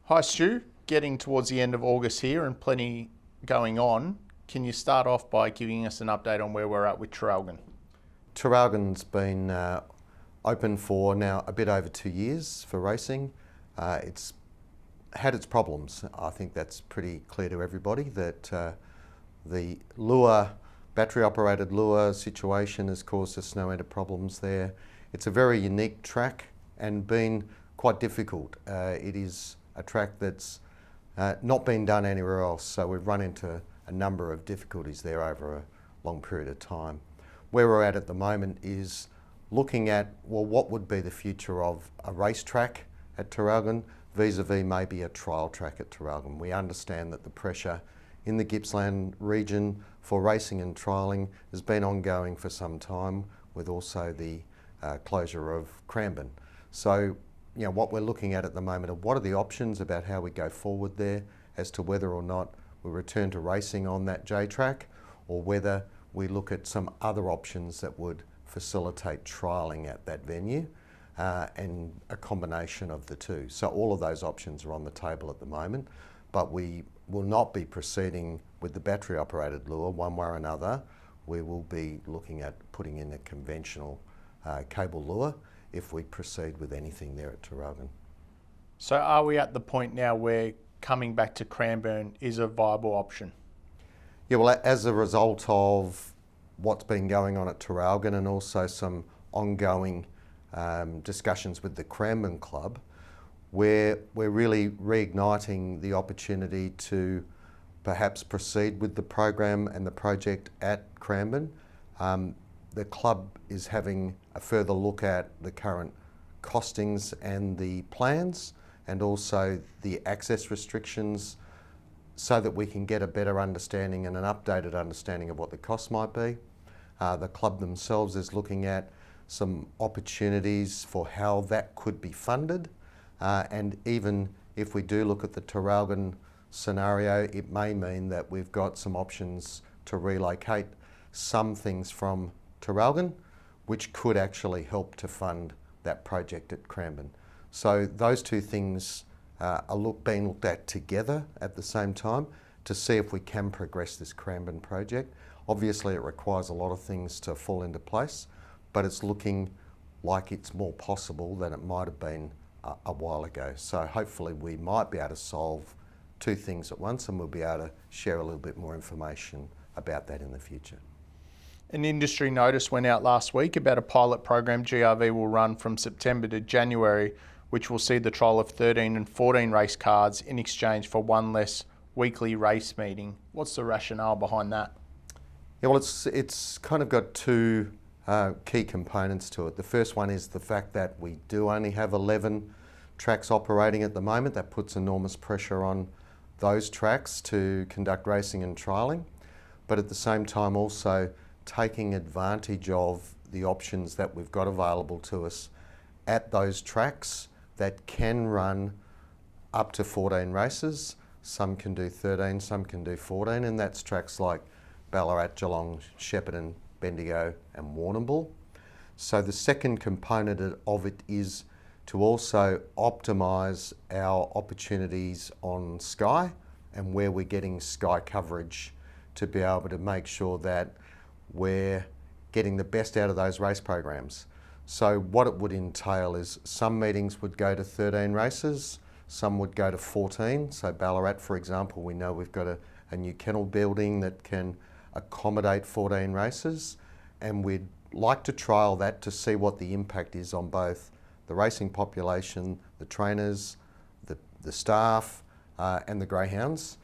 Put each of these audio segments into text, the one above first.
Hi Stu, getting towards the end of August here and plenty going on. Can you start off by giving us an update on where we're at with Traralgon? Traralgon's been open for now a bit over 2 years for racing. It's had its problems. I think that's pretty clear to everybody that the battery operated lure situation has caused us no end of problems there. It's a very unique track and been quite difficult. It is a track that's not been done anywhere else, so we've run into a number of difficulties there over a long period of time. Where we're at the moment is looking at, well, what would be the future of a racetrack at Traralgon vis-a-vis maybe a trial track at Traralgon. We understand that the pressure in the Gippsland region for racing and trialling has been ongoing for some time, with also the closure of Cranbourne. So, what we're looking at the moment are what are the options about how we go forward there as to whether or not we return to racing on that J track, or whether we look at some other options that would facilitate trialling at that venue, and a combination of the two. So all of those options are on the table at the moment, but we will not be proceeding with the battery operated lure one way or another. We will be looking at putting in a conventional cable lure if we proceed with anything there at Traralgon. So are we at the point now where coming back to Cranbourne is a viable option? Yeah, well, as a result of what's been going on at Traralgon and also some ongoing discussions with the Cranbourne Club, we're really reigniting the opportunity to perhaps proceed with the program and the project at Cranbourne. The club is having a further look at the current costings and the plans, and also the access restrictions, so that we can get a better understanding and an updated understanding of what the costs might be. The club themselves is looking at some opportunities for how that could be funded, and even if we do look at the Traralgon scenario, it may mean that we've got some options to relocate some things from Traralgon, which could actually help to fund that project at Cranbourne. So those two things are being looked at together at the same time to see if we can progress this Cranbourne project. Obviously it requires a lot of things to fall into place, but it's looking like it's more possible than it might have been a while ago. So hopefully we might be able to solve two things at once, and we'll be able to share a little bit more information about that in the future. An industry notice went out last week about a pilot program GRV will run from September to January, which will see the trial of 13 and 14 race cards in exchange for one less weekly race meeting. What's the rationale behind that? Yeah, well, it's kind of got two key components to it. The first one is the fact that we do only have 11 tracks operating at the moment. That puts enormous pressure on those tracks to conduct racing and trialling, but at the same time also taking advantage of the options that we've got available to us at those tracks that can run up to 14 races. Some can do 13, some can do 14, and that's tracks like Ballarat, Geelong, Shepparton, Bendigo and Warrnambool. So the second component of it is to also optimise our opportunities on Sky and where we're getting Sky coverage, to be able to make sure that we're getting the best out of those race programs. So what it would entail is some meetings would go to 13 races, some would go to 14. So Ballarat, for example, we know we've got a new kennel building that can accommodate 14 races, and we'd like to trial that to see what the impact is on both the racing population, the trainers, the staff and the greyhounds,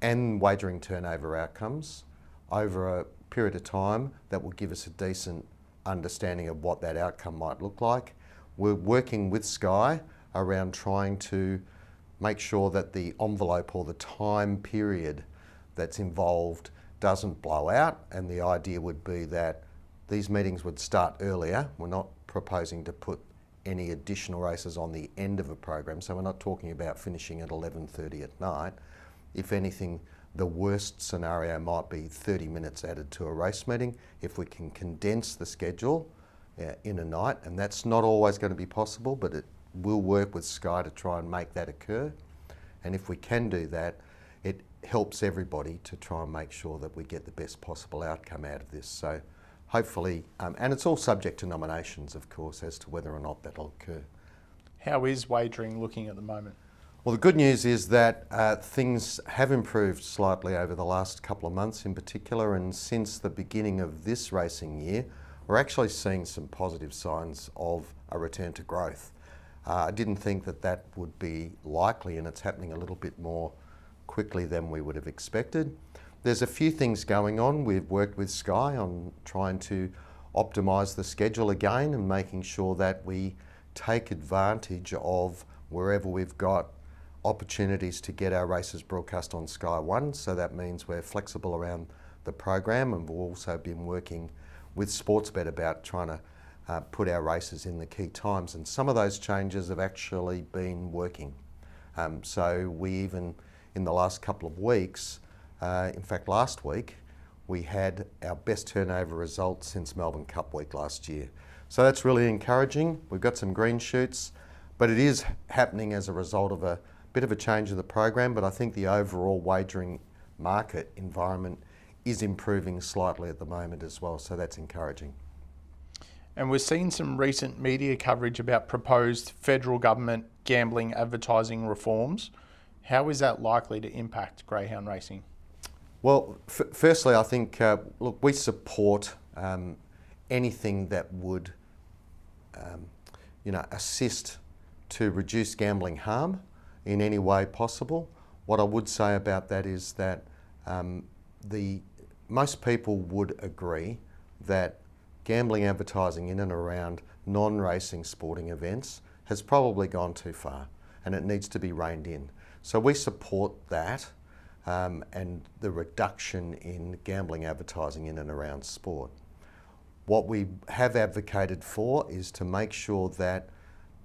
and wagering turnover outcomes over a period of time that will give us a decent understanding of what that outcome might look like. We're working with Sky around trying to make sure that the envelope or the time period that's involved doesn't blow out, and the idea would be that these meetings would start earlier. We're not proposing to put any additional races on the end of a program, so we're not talking about finishing at 11:30 at night. If anything, the worst scenario might be 30 minutes added to a race meeting. If we can condense the schedule in a night, and that's not always going to be possible, but it will work with Sky to try and make that occur. And if we can do that, it helps everybody to try and make sure that we get the best possible outcome out of this. So hopefully, and it's all subject to nominations, of course, as to whether or not that'll occur. How is wagering looking at the moment? Well, the good news is that things have improved slightly over the last couple of months in particular, and since the beginning of this racing year, we're actually seeing some positive signs of a return to growth. I didn't think that that would be likely, and it's happening a little bit more quickly than we would have expected. There's a few things going on. We've worked with Sky on trying to optimise the schedule again and making sure that we take advantage of wherever we've got opportunities to get our races broadcast on Sky One. So that means we're flexible around the program, and we've also been working with Sportsbet about trying to put our races in the key times, and some of those changes have actually been working. So we even, in the last couple of weeks, in fact last week, we had our best turnover results since Melbourne Cup week last year. So that's really encouraging. We've got some green shoots, but it is happening as a result of a bit of a change of the program, but I think the overall wagering market environment is improving slightly at the moment as well, so that's encouraging. And we're seeing some recent media coverage about proposed federal government gambling advertising reforms. How is that likely to impact greyhound racing? Well, firstly, I think, look, we support anything that would assist to reduce gambling harm in any way possible. What I would say about that is that most people would agree that gambling advertising in and around non-racing sporting events has probably gone too far, and it needs to be reined in. So we support that and the reduction in gambling advertising in and around sport. What we have advocated for is to make sure that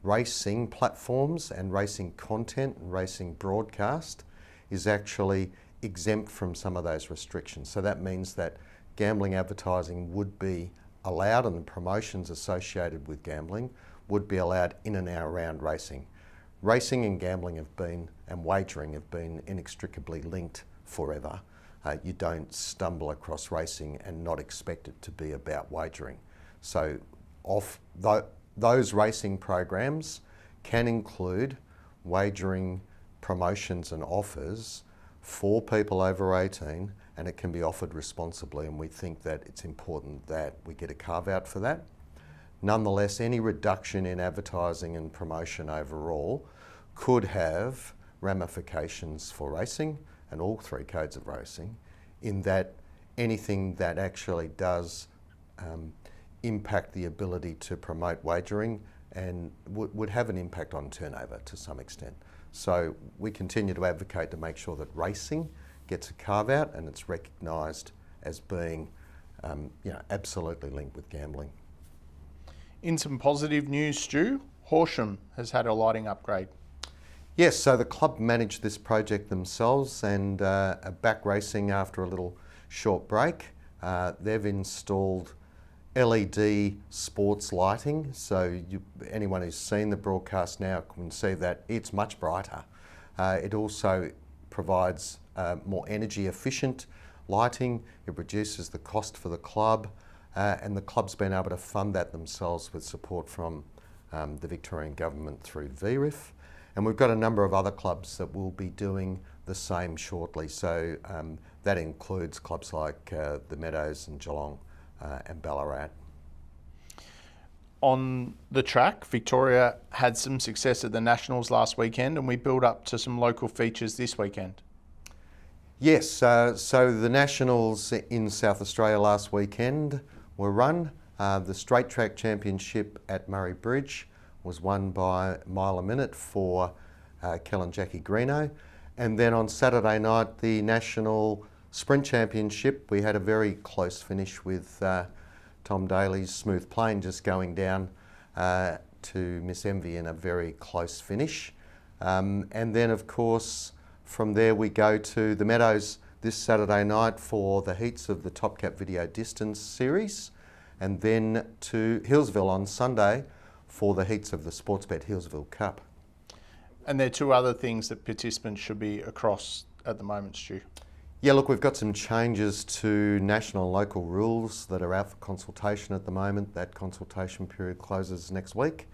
racing platforms and racing content and racing broadcast is actually exempt from some of those restrictions. So that means that gambling advertising would be allowed, and the promotions associated with gambling would be allowed in and around racing. Racing and gambling and wagering have been inextricably linked forever. You don't stumble across racing and not expect it to be about wagering. So those racing programs can include wagering promotions and offers for people over 18, and it can be offered responsibly, and we think that it's important that we get a carve out for that. Nonetheless, any reduction in advertising and promotion overall could have ramifications for racing and all three codes of racing, in that anything that actually does impact the ability to promote wagering and would have an impact on turnover to some extent. So we continue to advocate to make sure that racing gets a carve out and it's recognised as being absolutely linked with gambling. In some positive news, Stu, Horsham has had a lighting upgrade. Yes, so the club managed this project themselves and are back racing after a little short break. They've installed LED sports lighting, so anyone who's seen the broadcast now can see that it's much brighter. It also provides more energy efficient lighting. It reduces the cost for the club, and the club's been able to fund that themselves with support from the Victorian Government through VRIF. And we've got a number of other clubs that will be doing the same shortly. So that includes clubs like the Meadows and Geelong and Ballarat. On the track, Victoria had some success at the Nationals last weekend, and we build up to some local features this weekend. Yes, so the Nationals in South Australia last weekend were run. The Straight Track Championship at Murray Bridge was won by a mile a minute for Kel and Jackie Greeno. And then on Saturday night, the National Sprint Championship, we had a very close finish with Tom Daly's Smooth Plane just going down to Miss Envy in a very close finish. And then, of course, from there we go to the Meadows this Saturday night for the heats of the Top Cap Video Distance Series, and then to Hillsville on Sunday for the heats of the Sportsbet Hillsville Cup. And there are two other things that participants should be across at the moment, Stu. Yeah, look, we've got some changes to national and local rules that are out for consultation at the moment. That consultation period closes next week.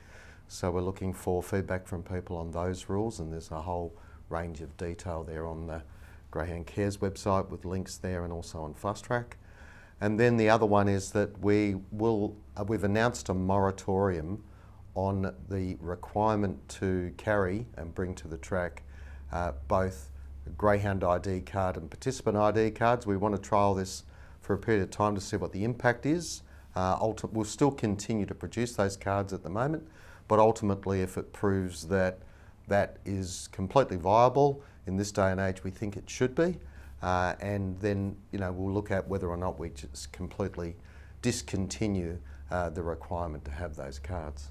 So we're looking for feedback from people on those rules, and there's a whole range of detail there on the Greyhound Cares website with links there and also on Fast Track. And then the other one is that we've announced a moratorium on the requirement to carry and bring to the track both Greyhound ID card and participant ID cards. We want to trial this for a period of time to see what the impact is. We'll still continue to produce those cards at the moment, but ultimately if it proves that that is completely viable in this day and age, we think it should be. And then we'll look at whether or not we just completely discontinue the requirement to have those cards.